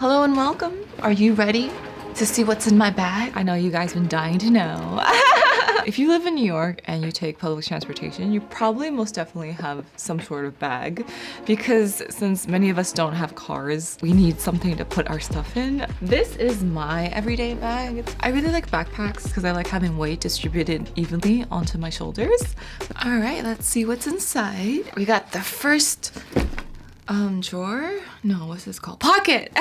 Hello and welcome. Are you ready to see what's in my bag? I know you guys been dying to know. If you live in New York and you take public transportation, you probably most definitely have some sort of bag, because since many of us don't have cars, we need something to put our stuff in. This is my everyday bag. I really like backpacks because I like having weight distributed evenly onto my shoulders. All right, let's see what's inside. We got the first drawer? No, what's this called? Pocket!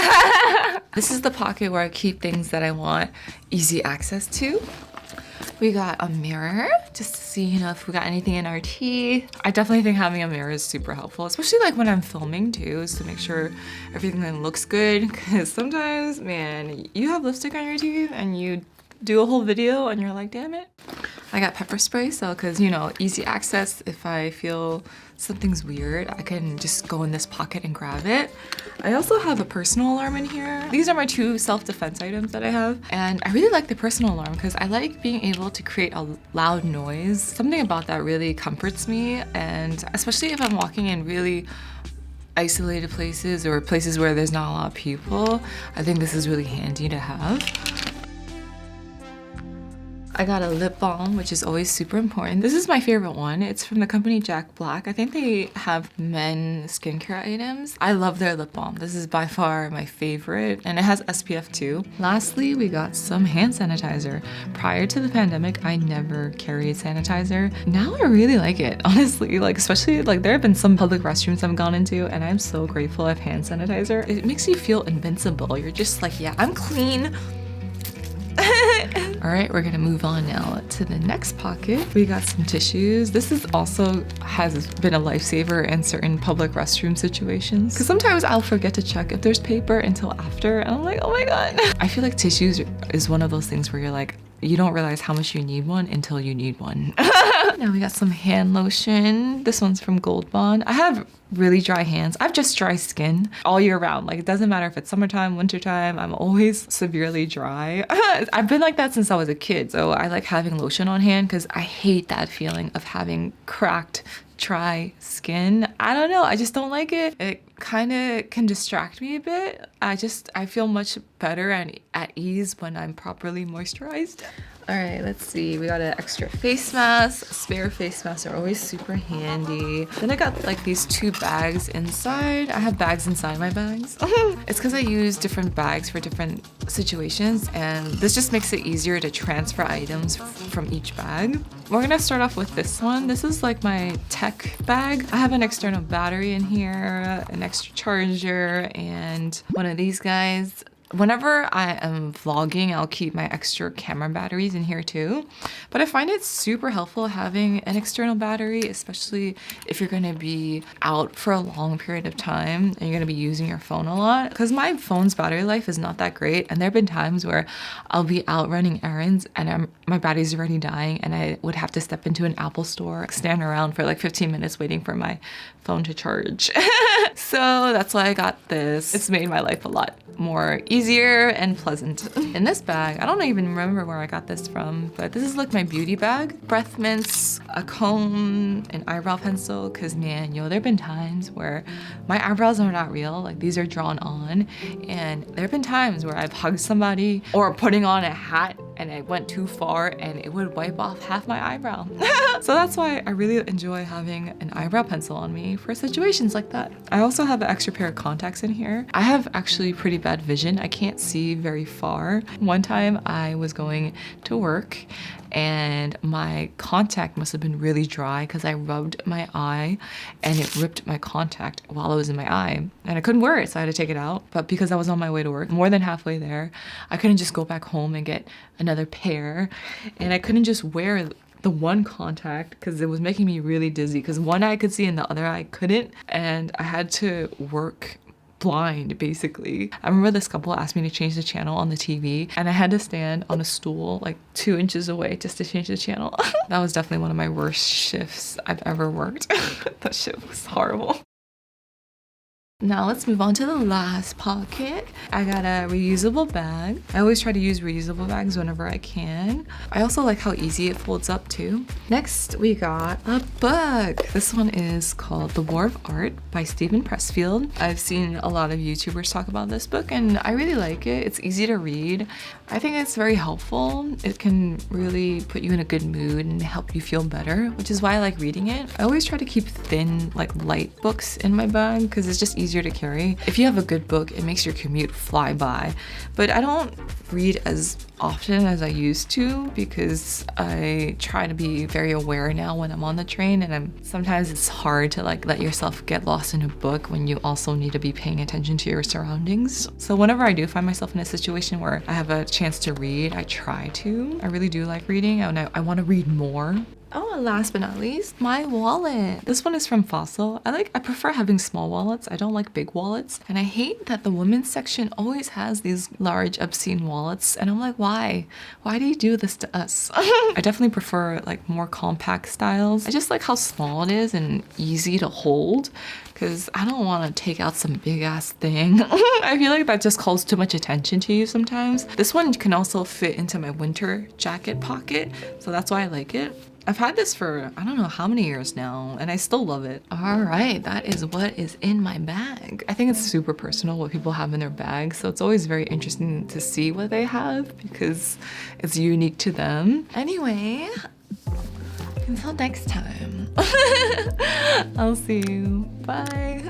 This is the pocket where I keep things that I want easy access to. We got a mirror just to see, if we got anything in our teeth. I definitely think having a mirror is super helpful, especially like when I'm filming too, is to make sure everything looks good. Because sometimes, man, you have lipstick on your teeth and you do a whole video and you're like, damn it. I got pepper spray, so because easy access. If I feel something's weird, I can just go in this pocket and grab it. I also have a personal alarm in here. These are my two self-defense items that I have, and I really like the personal alarm because I like being able to create a loud noise. Something about that really comforts me, and especially if I'm walking in really isolated places or places where there's not a lot of people, I think this is really handy to have. I got a lip balm, which is always super important. This is my favorite one. It's from the company Jack Black. I think they have men skincare items. I love their lip balm. This is by far my favorite, and it has SPF too. Lastly, we got some hand sanitizer. Prior to the pandemic, I never carried sanitizer. Now I really like it, honestly. Especially there have been some public restrooms I've gone into, and I'm so grateful I have hand sanitizer. It makes you feel invincible. You're just like, yeah, I'm clean. All right, we're gonna move on now to the next pocket. We got some tissues. This is also has been a lifesaver in certain public restroom situations, because sometimes I'll forget to check if there's paper until after, and I'm like, oh my God. I feel like tissues is one of those things where you're like, you don't realize how much you need one until you need one. Now we got some hand lotion. This one's from Gold Bond. I have really dry hands. I have just dry skin all year round. It doesn't matter if it's summertime, wintertime, I'm always severely dry. I've been like that since I was a kid, so I like having lotion on hand because I hate that feeling of having cracked, dry skin. I don't know, I just don't like it. It kind of can distract me a bit. I feel much better and at ease when I'm properly moisturized. All right, let's see. We got an extra face mask. Spare face masks are always super handy. Then I got these two bags inside. I have bags inside my bags. It's because I use different bags for different situations, and this just makes it easier to transfer items from each bag. We're gonna start off with this one. This is my tech bag. I have an external battery in here, an extra charger, and one of these guys. Whenever I am vlogging, I'll keep my extra camera batteries in here too. But I find it super helpful having an external battery, especially if you're gonna be out for a long period of time and you're gonna be using your phone a lot. Because my phone's battery life is not that great, and there have been times where I'll be out running errands and my battery's already dying, and I would have to step into an Apple store, stand around for 15 minutes waiting for my phone to charge. So that's why I got this. It's made my life a lot more easier and pleasant. In this bag, I don't even remember where I got this from, but this is my beauty bag. Breath mints, a comb, an eyebrow pencil, because man, there have been times where my eyebrows are not real, these are drawn on, and there have been times where I've hugged somebody or putting on a hat and I went too far and it would wipe off half my eyebrow. So that's why I really enjoy having an eyebrow pencil on me for situations like that. I also have an extra pair of contacts in here. I have actually pretty bad vision. I can't see very far. One time I was going to work and my contact must have been really dry because I rubbed my eye and it ripped my contact while I was in my eye, and I couldn't wear it, so I had to take it out. But because I was on my way to work, more than halfway there, I couldn't just go back home and get another pair, and I couldn't just wear the one contact because it was making me really dizzy, because one eye could see and the other eye couldn't, and I had to work blind, basically. I remember this couple asked me to change the channel on the TV, and I had to stand on a stool 2 inches away just to change the channel. That was definitely one of my worst shifts I've ever worked. That shift was horrible. Now let's move on to the last pocket. I got a reusable bag. I always try to use reusable bags whenever I can. I also like how easy it folds up too. Next, we got a book. This one is called The War of Art by Steven Pressfield. I've seen a lot of YouTubers talk about this book and I really like it. It's easy to read. I think it's very helpful. It can really put you in a good mood and help you feel better, which is why I like reading it. I always try to keep thin, like light books in my bag because it's just easier to carry. If you have a good book, it makes your commute fly by. But I don't read as often as I used to because I try to be very aware now when I'm on the train, and sometimes it's hard to like let yourself get lost in a book when you also need to be paying attention to your surroundings. So whenever I do find myself in a situation where I have a chance to read, I try to. I really do like reading and I want to read more. Oh, and last but not least, my wallet. This one is from Fossil. I prefer having small wallets. I don't like big wallets. And I hate that the women's section always has these large, obscene wallets. And I'm like, why? Why do you do this to us? I definitely prefer like more compact styles. I just like how small it is and easy to hold because I don't want to take out some big ass thing. I feel like that just calls too much attention to you sometimes. This one can also fit into my winter jacket pocket. So that's why I like it. I've had this for I don't know how many years now and I still love it. All right, that is what is in my bag. I think it's super personal what people have in their bags, so it's always very interesting to see what they have because it's unique to them. Anyway, until next time, I'll see you. Bye.